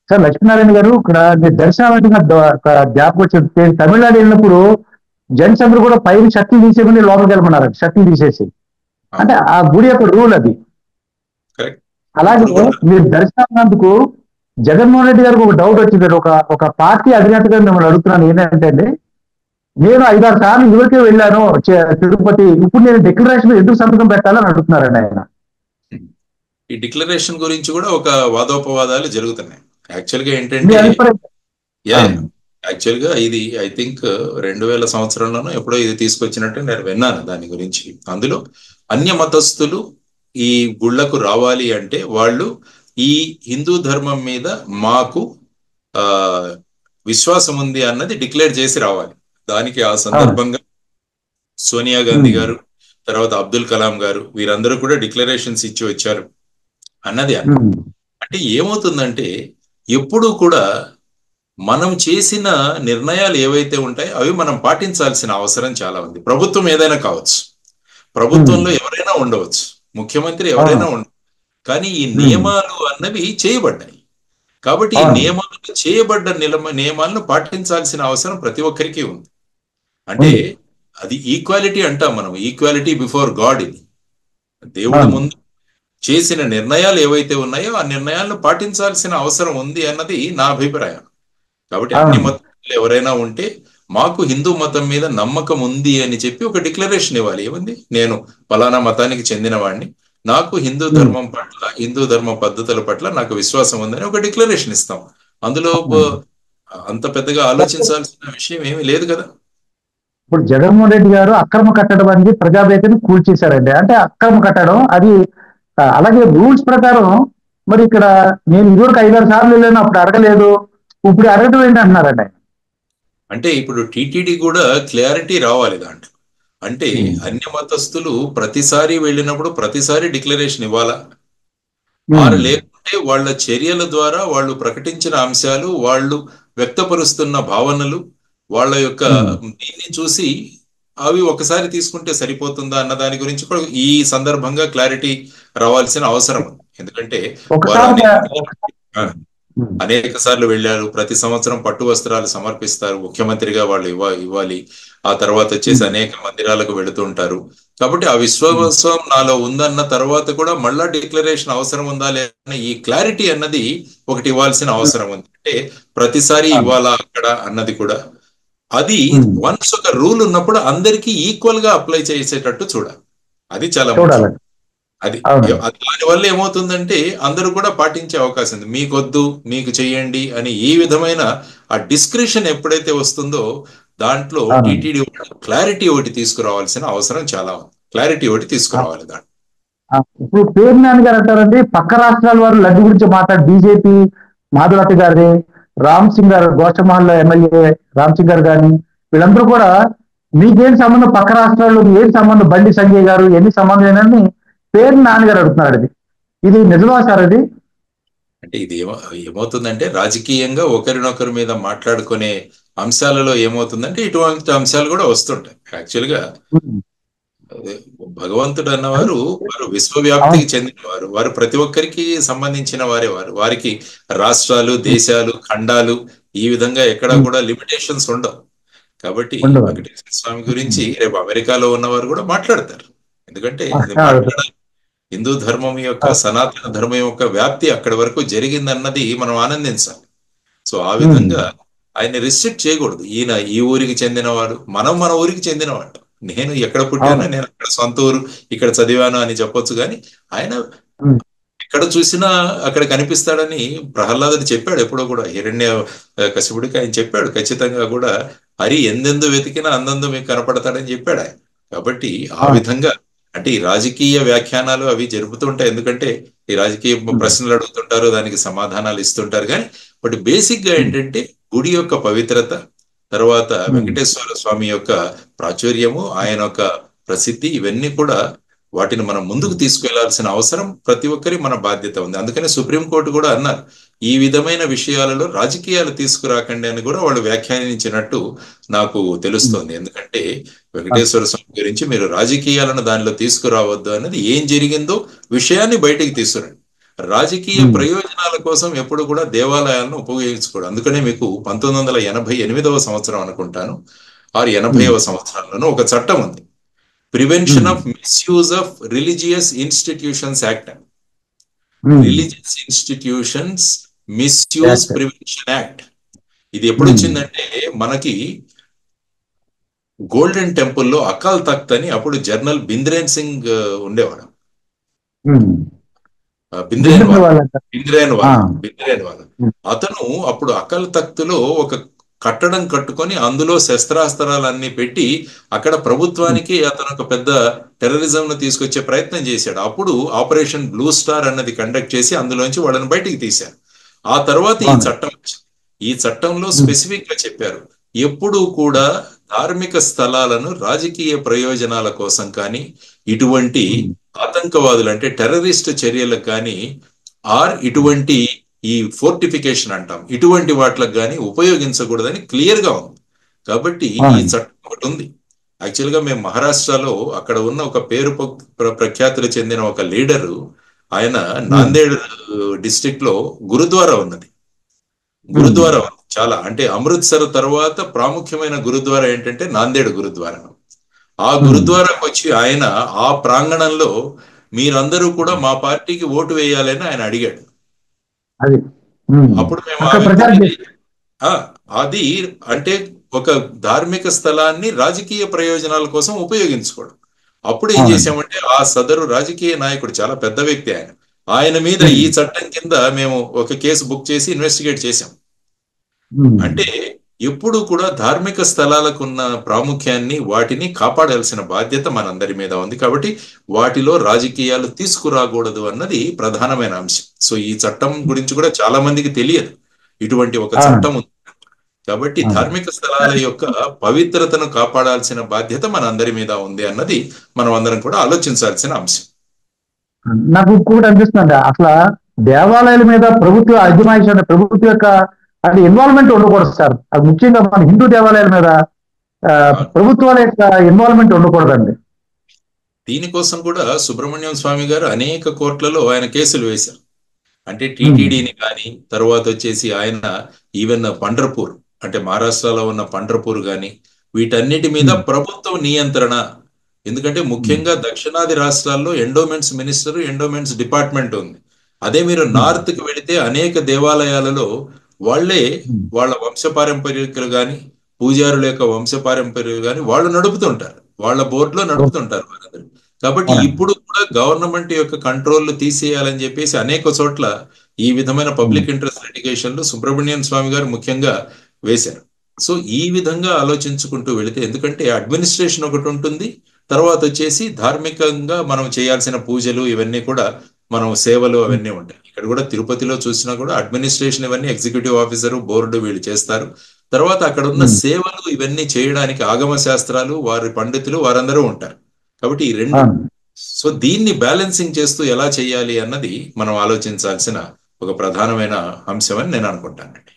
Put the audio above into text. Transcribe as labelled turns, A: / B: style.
A: Sir Lakshminarayana గారు, ఇక్కడ మీరు దర్శనానికి జ్ఞాపకం వచ్చింది. తమిళనాడు వెళ్ళినప్పుడు జెంట్స్ అందరూ కూడా పైన షర్ట్లు తీసేయమని లోపలికి వెళ్ళమన్నారు, షర్ట్లు తీసేసి. అంటే ఆ గుడి యొక్క రూల్ అది.
B: కరెక్ట్.
A: అలాగే
B: ఇప్పుడు కూడా
A: మీరు దర్శనానికి జగన్మోహన్ రెడ్డి గారికి ఒక డౌట్ వచ్చింది. ఒక పార్టీ అధినేతగా మిమ్మల్ని అడుగుతున్నాను ఏంటంటే అండి, నేను 5-6 సార్లు ఇదివరకే వెళ్ళాను తిరుపతి, ఇప్పుడు నేను డిక్లరేషన్ ఎందుకు సంతకం పెట్టాలని అడుగుతున్నారండి ఆయన.
B: ఈ డిక్లరేషన్ గురించి కూడా ఒక వాదోపవాదాలు జరుగుతున్నాయి. యాక్చువల్గా
A: మీ
B: ఏంటంటే
A: అభిప్రాయం?
B: యాక్చువల్గా ఇది ఐ థింక్ 2000 సంవత్సరంలోనో ఎప్పుడో ఇది తీసుకొచ్చినట్టు నేను విన్నాను దాని గురించి. అందులో అన్య మతస్థులు ఈ గుళ్లకు రావాలి అంటే వాళ్ళు ఈ హిందూ ధర్మం మీద మాకు ఆ విశ్వాసం ఉంది అన్నది డిక్లేర్ చేసి రావాలి. దానికి ఆ సందర్భంగా సోనియా గాంధీ గారు, తర్వాత అబ్దుల్ కలాం గారు, వీరందరూ కూడా డిక్లరేషన్స్ ఇచ్చి వచ్చారు అన్నది అంటే ఏమవుతుందంటే, ఎప్పుడూ కూడా మనం చేసిన నిర్ణయాలు ఏవైతే ఉంటాయో అవి మనం పాటించాల్సిన అవసరం చాలా ఉంది. ప్రభుత్వం ఏదైనా కావచ్చు, ప్రభుత్వంలో ఎవరైనా ఉండవచ్చు, ముఖ్యమంత్రి ఎవరైనా ఉండవచ్చు, కానీ ఈ నియమాలు అన్నవి చేయబడ్డాయి. కాబట్టి ఈ నియమాలు చేయబడ్డ నియమాలను పాటించాల్సిన అవసరం ప్రతి ఒక్కరికి ఉంది. అంటే అది ఈక్వాలిటీ అంటాం మనం, ఈక్వాలిటీ బిఫోర్ గాడ్. ఇది దేవుడి ముందు చేసిన నిర్ణయాలు ఏవైతే ఉన్నాయో ఆ నిర్ణయాలను పాటించాల్సిన అవసరం ఉంది అన్నది నా అభిప్రాయం. కాబట్టి అన్ని మతాలు ఎవరైనా ఉంటే మాకు హిందూ మతం మీద నమ్మకం ఉంది అని చెప్పి ఒక డిక్లరేషన్ ఇవ్వాలి. ఏముంది, నేను ఫలానా మతానికి చెందిన వాడిని, నాకు హిందూ ధర్మం పట్ల, హిందూ ధర్మ పద్ధతుల పట్ల నాకు విశ్వాసం ఉందని ఒక డిక్లరేషన్ ఇస్తాం. అందులో అంత పెద్దగా ఆలోచించాల్సిన విషయం ఏమీ లేదు కదా.
A: ఇప్పుడు జగన్మోహన్ రెడ్డి గారు అక్రమ కట్టడం అనేది ప్రజావేదికను కూల్చేశారండి. అంటే అక్రమ కట్టడం అది, అలాగే రూల్స్ ప్రకారం మరి ఇక్కడ నేను ఇదివరకు 5-6 సార్లు వెళ్ళాను, అప్పుడు అడగలేదు, ఇప్పుడు అడగడం ఏంటి అంటున్నారండి.
B: అంటే ఇప్పుడు టీటీడీ కూడా క్లారిటీ రావాలి దాంట్లో. అంటే అన్య మతస్థులు ప్రతిసారి వెళ్ళినప్పుడు ప్రతిసారి డిక్లరేషన్ ఇవ్వాలా, వారు లేకుంటే వాళ్ళ చర్యల ద్వారా వాళ్ళు ప్రకటించిన అంశాలు, వాళ్ళు వ్యక్తపరుస్తున్న భావనలు, వాళ్ళ యొక్క దీన్ని చూసి అవి ఒకసారి తీసుకుంటే సరిపోతుందా అన్న దాని గురించి కూడా ఈ సందర్భంగా క్లారిటీ రావాల్సిన అవసరం ఉంది. ఎందుకంటే వారు అనేక సార్లు వెళ్ళారు, ప్రతి సంవత్సరం పట్టు వస్త్రాలు సమర్పిస్తారు, ముఖ్యమంత్రిగా వాళ్ళు ఇవ్వాలి. ఆ తర్వాత వచ్చేసి అనేక మందిరాలకు వెళుతుంటారు. కాబట్టి ఆ విశ్వాసం నాలో ఉందన్న తర్వాత కూడా మళ్ళా డిక్లరేషన్ అవసరం ఉందా లేదా ఈ క్లారిటీ అన్నది ఒకటి ఇవ్వాల్సిన అవసరం ఉంది. అంటే ప్రతిసారి ఇవ్వాలా అక్కడ అన్నది కూడా, అది వన్స్ ఒక రూల్ ఉన్నప్పుడు అందరికీ ఈక్వల్ గా అప్లై చేసేటట్టు చూడాలి. అది చాలా ముఖ్యం. అది దానివల్ల ఏమవుతుందంటే అందరూ కూడా పాటించే అవకాశం ఉంది. మీకొద్దు, మీకు చెయ్యండి అని ఈ విధమైన ఆ డిస్క్రిప్షన్ ఎప్పుడైతే వస్తుందో దాంట్లో టీటీడీ క్లారిటీ ఒకటి తీసుకురావాల్సిన అవసరం చాలా ఉంది. క్లారిటీ ఒకటి తీసుకురావాలి దాంట్లో.
A: ఇప్పుడు పేరు నాని గారు అంటారండి, పక్క రాష్ట్రాల వారు లడ్డు గురించి మాట్లాడి, బీజేపీ మాధులత గారి, రామ్ సింగ్ గారు, గోషమాల్లో ఎమ్మెల్యే రామ్ సింగ్ గారు కానీ, వీళ్ళందరూ కూడా మీకేం సంబంధం, పక్క రాష్ట్రాల్లో ఏం సంబంధం, బండి సంజయ్ గారు ఎన్ని సంబంధం ఏనని పేరు నాన్నగారు అడుగుతున్నాడు. ఇది నిజమా సార్? అది
B: అంటే ఇది ఏమవుతుందంటే రాజకీయంగా ఒకరినొకరి మీద మాట్లాడుకునే అంశాలలో ఏమవుతుందంటే ఇటువంటి అంశాలు కూడా వస్తుంటాయి. యాక్చువల్గా భగవంతుడు అన్నవారు వారు విశ్వవ్యాప్తికి చెందినవారు, వారు ప్రతి ఒక్కరికి సంబంధించిన వారికి రాష్ట్రాలు, దేశాలు, ఖండాలు ఈ విధంగా ఎక్కడా కూడా లిమిటేషన్స్ ఉండవు. కాబట్టి వెంకటేశ్వర స్వామి గురించి రేపు అమెరికాలో ఉన్నవారు కూడా మాట్లాడతారు. ఎందుకంటే హిందూ ధర్మం యొక్క, సనాతన ధర్మం యొక్క వ్యాప్తి అక్కడి వరకు జరిగిందన్నది మనం ఆనందించాలి. సో ఆ విధంగా ఆయన రిస్ట్రిక్ట్ చేయకూడదు. ఈయన ఈ ఊరికి చెందినవాడు, మనం మన ఊరికి చెందినవాడు, నేను ఎక్కడ పుట్టానో, నేను అక్కడ సొంత ఊరు, ఇక్కడ చదివాను అని చెప్పొచ్చు. కానీ ఆయన ఎక్కడ చూసినా అక్కడ కనిపిస్తాడని ప్రహ్లాదుడు చెప్పాడు. ఎప్పుడో కూడా హిరణ్య కశిపుడికి ఆయన చెప్పాడు ఖచ్చితంగా కూడా, హరి ఎందెందు వెతికినా అందందు మీకు కనపడతాడని చెప్పాడు ఆయన. కాబట్టి ఆ విధంగా అంటే ఈ రాజకీయ వ్యాఖ్యానాలు అవి జరుపుతుంటాయి. ఎందుకంటే ఈ రాజకీయ ప్రశ్నలు అడుగుతుంటారు, దానికి సమాధానాలు ఇస్తుంటారు. కానీ బట్ బేసిక్ గా ఏంటంటే గుడి యొక్క పవిత్రత, తర్వాత వెంకటేశ్వర స్వామి యొక్క ప్రాచుర్యము, ఆయన యొక్క ప్రసిద్ధి, ఇవన్నీ కూడా వాటిని మనం ముందుకు తీసుకెళ్లాల్సిన అవసరం ప్రతి ఒక్కరి మన బాధ్యత ఉంది. అందుకని సుప్రీంకోర్టు కూడా అన్నారు, ఈ విధమైన విషయాలలో రాజకీయాలు తీసుకురాకండి అని కూడా వాళ్ళు వ్యాఖ్యానించినట్టు నాకు తెలుస్తోంది. ఎందుకంటే వెంకటేశ్వర స్వామి గురించి మీరు రాజకీయాలను దానిలో తీసుకురావద్దు అన్నది, ఏం జరిగిందో విషయాన్ని బయటికి తీసుకురండి. రాజకీయ ప్రయోజనాల కోసం ఎప్పుడు కూడా దేవాలయాలను ఉపయోగించుకోడు. అందుకనే మీకు 1988వ సంవత్సరం అనుకుంటాను, 80వ సంవత్సరంలోనూ ఒక చట్టం ఉంది, prevention of misuse of religious institutions act. Religious institutions misuse prevention act. ఇది ఎప్పుడు వచ్చిందంటే, మనకి గోల్డెన్ టెంపుల్లో అకాల్ తఖ్త్ అని అప్పుడు జనరల్ బింద్రేన్ సింగ్ ఉండేవాడు. బింద్రేన్ వాళ్ళ అతను అప్పుడు అకాల్ తఖ్త్లో ఒక కట్టడం కట్టుకొని అందులో శస్త్రాస్త్రాలన్నీ పెట్టి అక్కడ ప్రభుత్వానికి అతను ఒక పెద్ద టెర్రరిజం ను తీసుకొచ్చే ప్రయత్నం చేశాడు. అప్పుడు ఆపరేషన్ బ్లూ స్టార్ అన్నది కండక్ట్ చేసి అందులోంచి వాళ్ళని బయటికి తీశారు. ఆ తర్వాత ఈ చట్టం వచ్చింది. ఈ చట్టంలో స్పెసిఫిక్ గా చెప్పారు, ఎప్పుడూ కూడా ధార్మిక స్థలాలను రాజకీయ ప్రయోజనాల కోసం కానీ, ఇటువంటి ఆతంకవాదులు అంటే టెర్రరిస్ట్ చర్యలకు కానీ, ఇటువంటి ఈ ఫోర్టిఫికేషన్ అంటాం, ఇటువంటి వాటికి కానీ ఉపయోగించకూడదని క్లియర్ గా ఉంది. కాబట్టి ఈ చట్టం ఒకటి ఉంది. యాక్చువల్ గా మేము మహారాష్ట్రలో అక్కడ ఉన్న ఒక పేరు ప్రఖ్యాతులు చెందిన ఒక లీడరు, ఆయన నాందేడ్ డిస్ట్రిక్ట్ లో గురుద్వారా ఉన్నది. గురుద్వారా చాలా, అంటే అమృత్సర్ తర్వాత ప్రాముఖ్యమైన గురుద్వారా ఏంటంటే నాందేడ్ గురుద్వారా. ఆ గురుద్వారాకు వచ్చి ఆయన ఆ ప్రాంగణంలో మీరందరూ కూడా మా పార్టీకి ఓటు వేయాలని ఆయన అడిగాడు. అప్పుడు మేము అది అంటే ఒక ధార్మిక స్థలాన్ని రాజకీయ ప్రయోజనాల కోసం ఉపయోగించుకోవడం. అప్పుడు ఏం చేసామంటే, ఆ సదరు రాజకీయ నాయకుడు చాలా పెద్ద వ్యక్తి, ఆయన మీద ఈ చట్టం కింద మేము ఒక కేసు బుక్ చేసి ఇన్వెస్టిగేట్ చేశాం. అంటే ఎప్పుడు కూడా ధార్మిక స్థలాలకు ఉన్న ప్రాముఖ్యాన్ని, వాటిని కాపాడాల్సిన బాధ్యత మనందరి మీద ఉంది. కాబట్టి వాటిలో రాజకీయాలు తీసుకురాకూడదు అన్నది ప్రధానమైన అంశం. సో ఈ చట్టం గురించి కూడా చాలా మందికి తెలియదు, ఇటువంటి ఒక చట్టం ఉంది. కాబట్టి ధార్మిక స్థలాల యొక్క పవిత్రతను కాపాడాల్సిన బాధ్యత మనందరి మీద ఉంది అన్నది మనం అందరం కూడా ఆలోచించాల్సిన అంశం.
A: నాకు ఇంకొకటి అనిపిస్తుంది, అసలు దేవాలయాల మీద ప్రభుత్వ అజమాయిషి, ప్రభుత్వ యొక్క అది ఇన్వాల్వ్మెంట్ ఉండకూడదు సార్. అది ముఖ్యంగా మన హిందూ దేవాలయాల మీద ప్రభుత్వాల యొక్క ఇన్వాల్వ్మెంట్ ఉండకూడదండి.
B: దీనికోసం కూడా సుబ్రహ్మణ్యం స్వామి గారు అనేక కోర్టులలో ఆయన కేసులు వేశారు. అంటే టీటీడీని కానీ, తర్వాత వచ్చేసి ఆయన ఈవెన్ పండర్పూర్, అంటే మహారాష్ట్రలో ఉన్న పండర్పూర్ కానీ, వీటన్నిటి మీద ప్రభుత్వ నియంత్రణ. ఎందుకంటే ముఖ్యంగా దక్షిణాది రాష్ట్రాల్లో ఎండోమెంట్స్ మినిస్టర్, ఎండోమెంట్స్ డిపార్ట్మెంట్ ఉంది. అదే మీరు నార్త్ కి వెళితే అనేక దేవాలయాలలో వాళ్ళ వంశపారంపర్యకులు కానీ, పూజారుల యొక్క వంశపారంపర్యాలు కానీ వాళ్ళు నడుపుతుంటారు, వాళ్ళ బోర్డులో నడుపుతుంటారు వాళ్ళందరూ. కాబట్టి ఇప్పుడు కూడా గవర్నమెంట్ యొక్క కంట్రోల్ తీసేయాలని చెప్పేసి అనేక చోట్ల ఈ విధమైన పబ్లిక్ ఇంట్రెస్ట్ లిటిగేషన్లు సుబ్రహ్మణ్యం స్వామి గారు ముఖ్యంగా వేశారు. సో ఈ విధంగా ఆలోచించుకుంటూ వెళితే, ఎందుకంటే అడ్మినిస్ట్రేషన్ ఒకటి ఉంటుంది, తర్వాత వచ్చేసి ధార్మికంగా మనం చేయాల్సిన పూజలు ఇవన్నీ కూడా, మనం సేవలు అవన్నీ ఉంటాయి. ఇక్కడ కూడా తిరుపతిలో చూసినా కూడా అడ్మినిస్ట్రేషన్ ఇవన్నీ ఎగ్జిక్యూటివ్ ఆఫీసరు, బోర్డు వీళ్ళు చేస్తారు. తర్వాత అక్కడ ఉన్న సేవలు ఇవన్నీ చేయడానికి ఆగమ శాస్త్రాలు, వారి పండితులు వారందరూ ఉంటారు. కాబట్టి ఈ రెండు, సో దీన్ని బ్యాలెన్సింగ్ చేస్తూ ఎలా చేయాలి అన్నది మనం ఆలోచించాల్సిన ఒక ప్రధానమైన అంశం అని నేను అనుకుంటానండి.